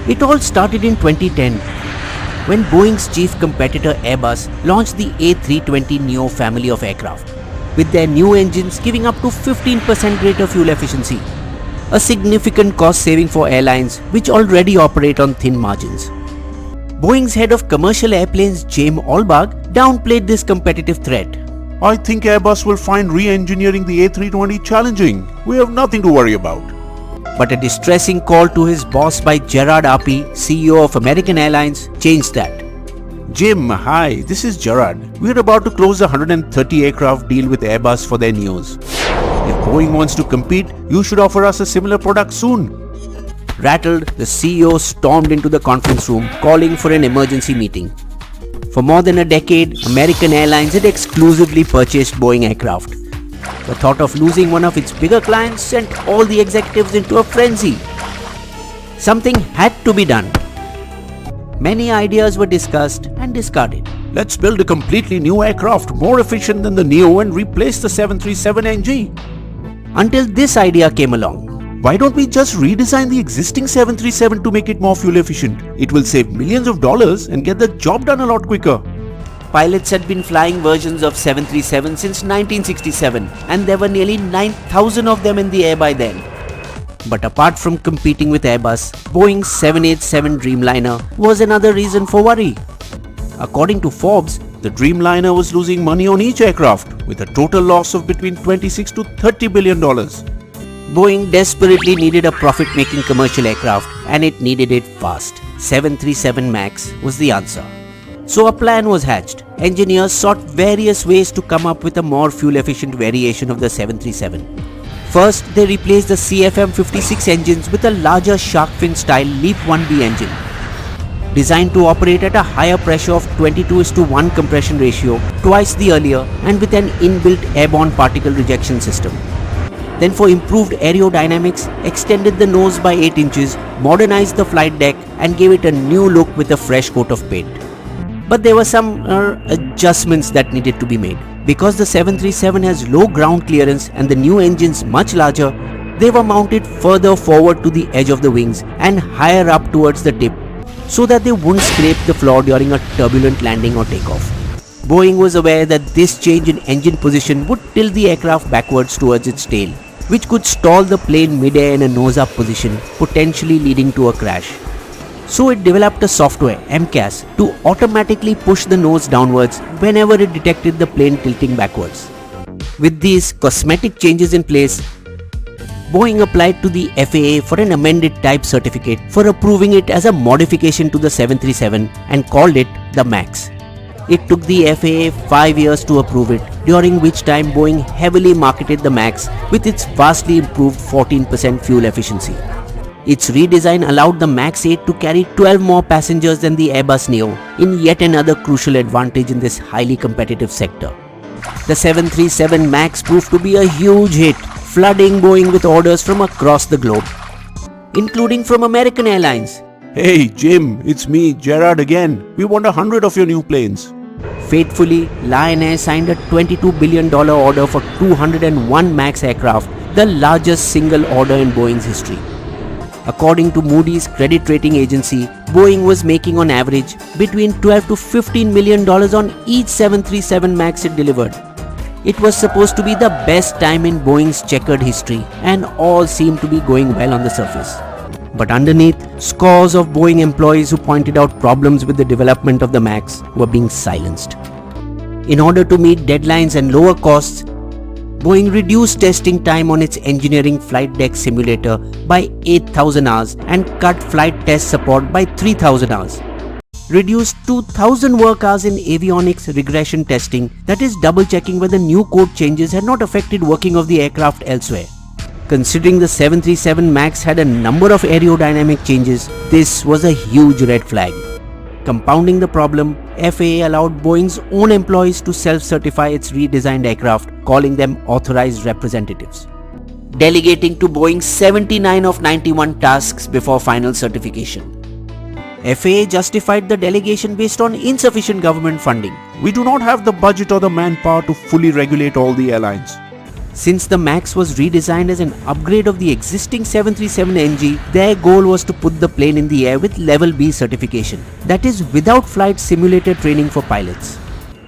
It all started in 2010 when Boeing's chief competitor Airbus launched the A320neo family of aircraft, with their new engines giving up to 15% greater fuel efficiency, a significant cost saving for airlines which already operate on thin margins. Boeing's head of commercial airplanes James Allbach downplayed this competitive threat. I think Airbus will find re-engineering the A320 challenging. We have nothing to worry about. But a distressing call to his boss by Gerard Arpey, CEO of American Airlines, changed that. Jim, hi, this is Gerard. We're about to close a 130 aircraft deal with Airbus for their neos. If Boeing wants to compete, you should offer us a similar product soon. Rattled, the CEO stormed into the conference room, calling for an emergency meeting. For more than a decade, American Airlines had exclusively purchased Boeing aircraft. The thought of losing one of its bigger clients sent all the executives into a frenzy. Something had to be done. Many ideas were discussed and discarded. Let's build a completely new aircraft, more efficient than the Neo, and replace the 737NG. Until this idea came along. Why don't we just redesign the existing 737 to make it more fuel efficient? It will save millions of dollars and get the job done a lot quicker. Pilots had been flying versions of 737 since 1967, and there were nearly 9,000 of them in the air by then. But apart from competing with Airbus, Boeing's 787 Dreamliner was another reason for worry. According to Forbes, the Dreamliner was losing money on each aircraft, with a total loss of between $26 to $30 billion. Boeing desperately needed a profit-making commercial aircraft, and it needed it fast. 737 MAX was the answer. So a plan was hatched. Engineers sought various ways to come up with a more fuel-efficient variation of the 737. First, they replaced the CFM56 engines with a larger shark fin-style LEAP 1B engine, designed to operate at a higher pressure of 22:1 compression ratio, twice the earlier, and with an inbuilt airborne particle rejection system. Then for improved aerodynamics, extended the nose by 8 inches, modernized the flight deck, and gave it a new look with a fresh coat of paint. But there were some adjustments that needed to be made. Because the 737 has low ground clearance and the new engines much larger, they were mounted further forward to the edge of the wings and higher up towards the tip, so that they wouldn't scrape the floor during a turbulent landing or takeoff. Boeing was aware that this change in engine position would tilt the aircraft backwards towards its tail, which could stall the plane mid-air in a nose-up position, potentially leading to a crash. So it developed a software, MCAS, to automatically push the nose downwards whenever it detected the plane tilting backwards. With these cosmetic changes in place, Boeing applied to the FAA for an amended type certificate for approving it as a modification to the 737 and called it the MAX. It took the FAA 5 years to approve it, during which time Boeing heavily marketed the MAX with its vastly improved 14% fuel efficiency. Its redesign allowed the MAX 8 to carry 12 more passengers than the Airbus Neo, in yet another crucial advantage in this highly competitive sector. The 737 MAX proved to be a huge hit, flooding Boeing with orders from across the globe, including from American Airlines. Hey Jim, it's me, Gerard again. We want 100 of your new planes. Fatefully, Lion Air signed a $22 billion order for 201 MAX aircraft, the largest single order in Boeing's history. According to Moody's credit rating agency, Boeing was making on average between $12 to $15 million on each 737 MAX it delivered. It was supposed to be the best time in Boeing's checkered history, and all seemed to be going well on the surface. But underneath, scores of Boeing employees who pointed out problems with the development of the MAX were being silenced. In order to meet deadlines and lower costs, Boeing reduced testing time on its engineering flight deck simulator by 8,000 hours and cut flight test support by 3,000 hours. Reduced 2,000 work hours in avionics regression testing, that is double-checking whether new code changes had not affected working of the aircraft elsewhere. Considering the 737 MAX had a number of aerodynamic changes, this was a huge red flag. Compounding the problem, FAA allowed Boeing's own employees to self-certify its redesigned aircraft, calling them authorized representatives, delegating to Boeing 79 of 91 tasks before final certification. FAA justified the delegation based on insufficient government funding. We do not have the budget or the manpower to fully regulate all the airlines. Since the MAX was redesigned as an upgrade of the existing 737NG, their goal was to put the plane in the air with Level B certification, that is without flight simulator training for pilots.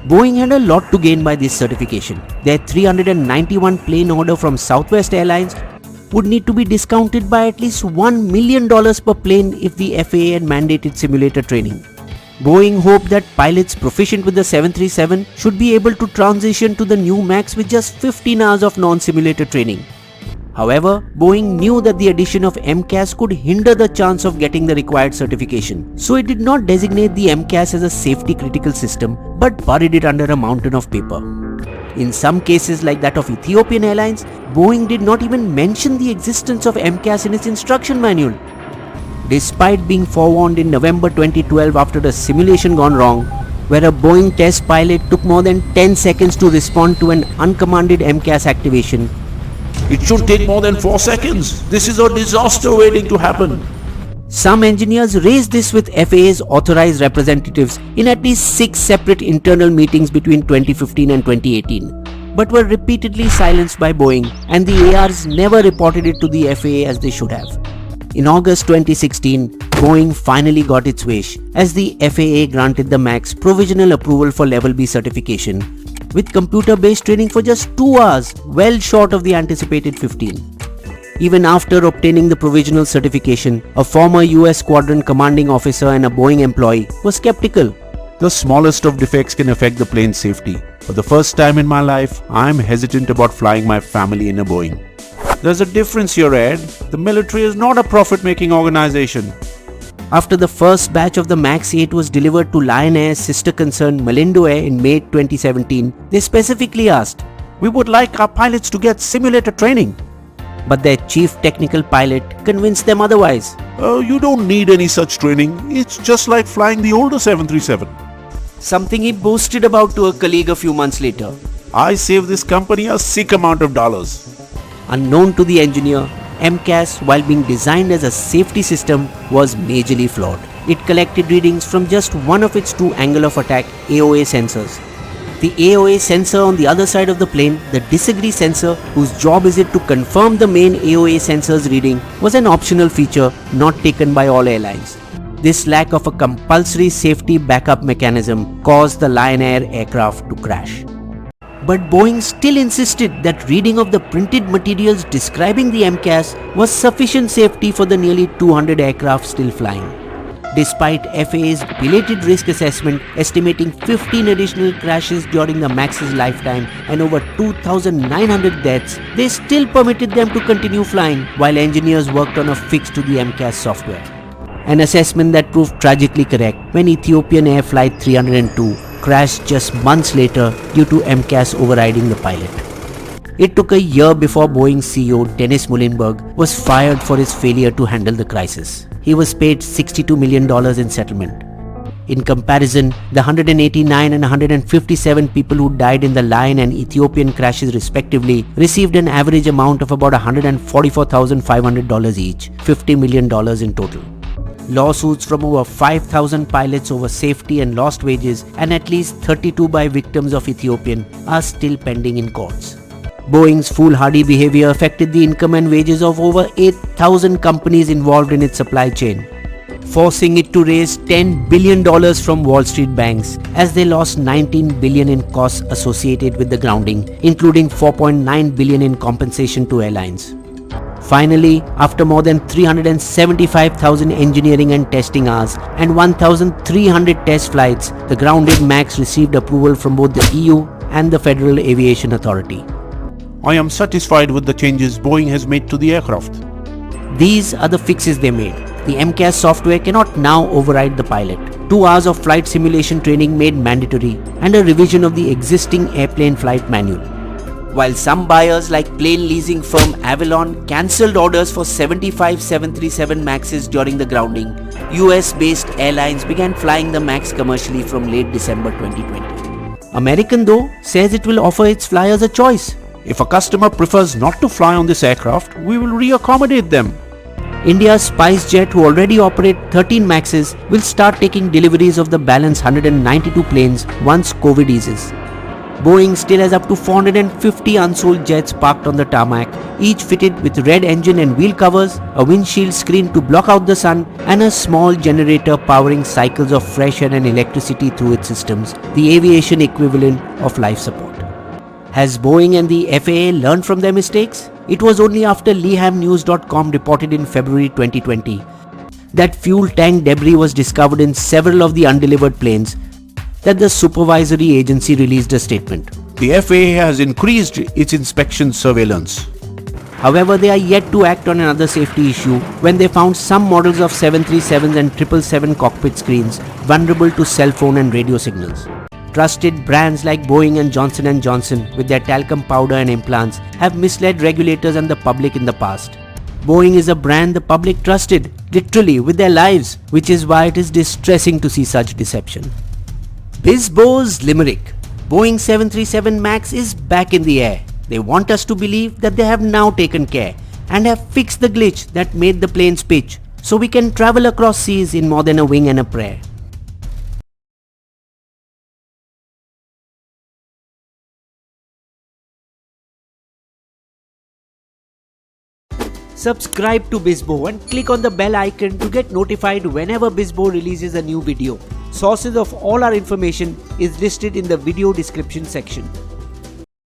Boeing had a lot to gain by this certification. Their 391 plane order from Southwest Airlines would need to be discounted by at least $1 million per plane if the FAA had mandated simulator training. Boeing hoped that pilots proficient with the 737 should be able to transition to the new MAX with just 15 hours of non-simulator training. However, Boeing knew that the addition of MCAS could hinder the chance of getting the required certification, so it did not designate the MCAS as a safety critical system but buried it under a mountain of paper. In some cases like that of Ethiopian Airlines, Boeing did not even mention the existence of MCAS in its instruction manual. Despite being forewarned in November 2012 after a simulation gone wrong, where a Boeing test pilot took more than 10 seconds to respond to an uncommanded MCAS activation. It should take more than 4 seconds. This is a disaster waiting to happen. Some engineers raised this with FAA's authorized representatives in at least 6 separate internal meetings between 2015 and 2018, but were repeatedly silenced by Boeing, and the ARs never reported it to the FAA as they should have. In August 2016, Boeing finally got its wish as the FAA granted the MAX provisional approval for Level B certification with computer-based training for just 2 hours, well short of the anticipated 15. Even after obtaining the provisional certification, a former US Squadron commanding officer and a Boeing employee was skeptical. The smallest of defects can affect the plane's safety. For the first time in my life, I'm hesitant about flying my family in a Boeing. There's a difference here, Ed. The military is not a profit-making organization. After the first batch of the MAX 8 was delivered to Lion Air's sister concern Malindo Air in May 2017, they specifically asked, "We would like our pilots to get simulator training." But their chief technical pilot convinced them otherwise. You don't need any such training. It's just like flying the older 737. Something he boasted about to a colleague a few months later. I saved this company a sick amount of dollars. Unknown to the engineer, MCAS, while being designed as a safety system, was majorly flawed. It collected readings from just one of its 2 angle of attack AOA sensors. The AOA sensor on the other side of the plane, the disagree sensor, whose job is it to confirm the main AOA sensor's reading, was an optional feature not taken by all airlines. This lack of a compulsory safety backup mechanism caused the Lion Air aircraft to crash. But Boeing still insisted that reading of the printed materials describing the MCAS was sufficient safety for the nearly 200 aircraft still flying. Despite FAA's belated risk assessment estimating 15 additional crashes during the MAX's lifetime and over 2,900 deaths, they still permitted them to continue flying while engineers worked on a fix to the MCAS software. An assessment that proved tragically correct when Ethiopian Air Flight 302 crashed just months later due to MCAS overriding the pilot. It took a year before Boeing CEO Dennis Muilenburg was fired for his failure to handle the crisis. He was paid $62 million in settlement. In comparison, the 189 and 157 people who died in the Lion and Ethiopian crashes respectively received an average amount of about $144,500 each, $50 million in total. Lawsuits from over 5,000 pilots over safety and lost wages, and at least 32 by victims of Ethiopian, are still pending in courts. Boeing's foolhardy behavior affected the income and wages of over 8,000 companies involved in its supply chain, forcing it to raise $10 billion from Wall Street banks, as they lost $19 billion in costs associated with the grounding, including $4.9 billion in compensation to airlines. Finally, after more than 375,000 engineering and testing hours and 1,300 test flights, the grounded MAX received approval from both the EU and the Federal Aviation Authority. I am satisfied with the changes Boeing has made to the aircraft. These are the fixes they made. The MCAS software cannot now override the pilot. 2 hours of flight simulation training made mandatory, and a revision of the existing airplane flight manual. While some buyers like plane leasing firm Avalon cancelled orders for 75 737 MAXs during the grounding, US-based airlines began flying the MAX commercially from late December 2020. American, though, says it will offer its flyers a choice. If a customer prefers not to fly on this aircraft, we will re-accommodate them. India's SpiceJet, who already operate 13 MAXs, will start taking deliveries of the balance 192 planes once COVID eases. Boeing still has up to 450 unsold jets parked on the tarmac, each fitted with red engine and wheel covers, a windshield screen to block out the sun, and a small generator powering cycles of fresh air and electricity through its systems, the aviation equivalent of life support. Has Boeing and the FAA learned from their mistakes? It was only after LehamNews.com reported in February 2020 that fuel tank debris was discovered in several of the undelivered planes that the supervisory agency released a statement. The FAA has increased its inspection surveillance. However, they are yet to act on another safety issue when they found some models of 737s and 777 cockpit screens vulnerable to cell phone and radio signals. Trusted brands like Boeing and Johnson & Johnson with their talcum powder and implants have misled regulators and the public in the past. Boeing is a brand the public trusted, literally with their lives, which is why it is distressing to see such deception. Bisbo's limerick. Boeing 737 MAX is back in the air. They want us to believe that they have now taken care and have fixed the glitch that made the planes pitch, so we can travel across seas in more than a wing and a prayer. Subscribe to Bisbo and click on the bell icon to get notified whenever Bisbo releases a new video. Sources of all our information is listed in the video description section.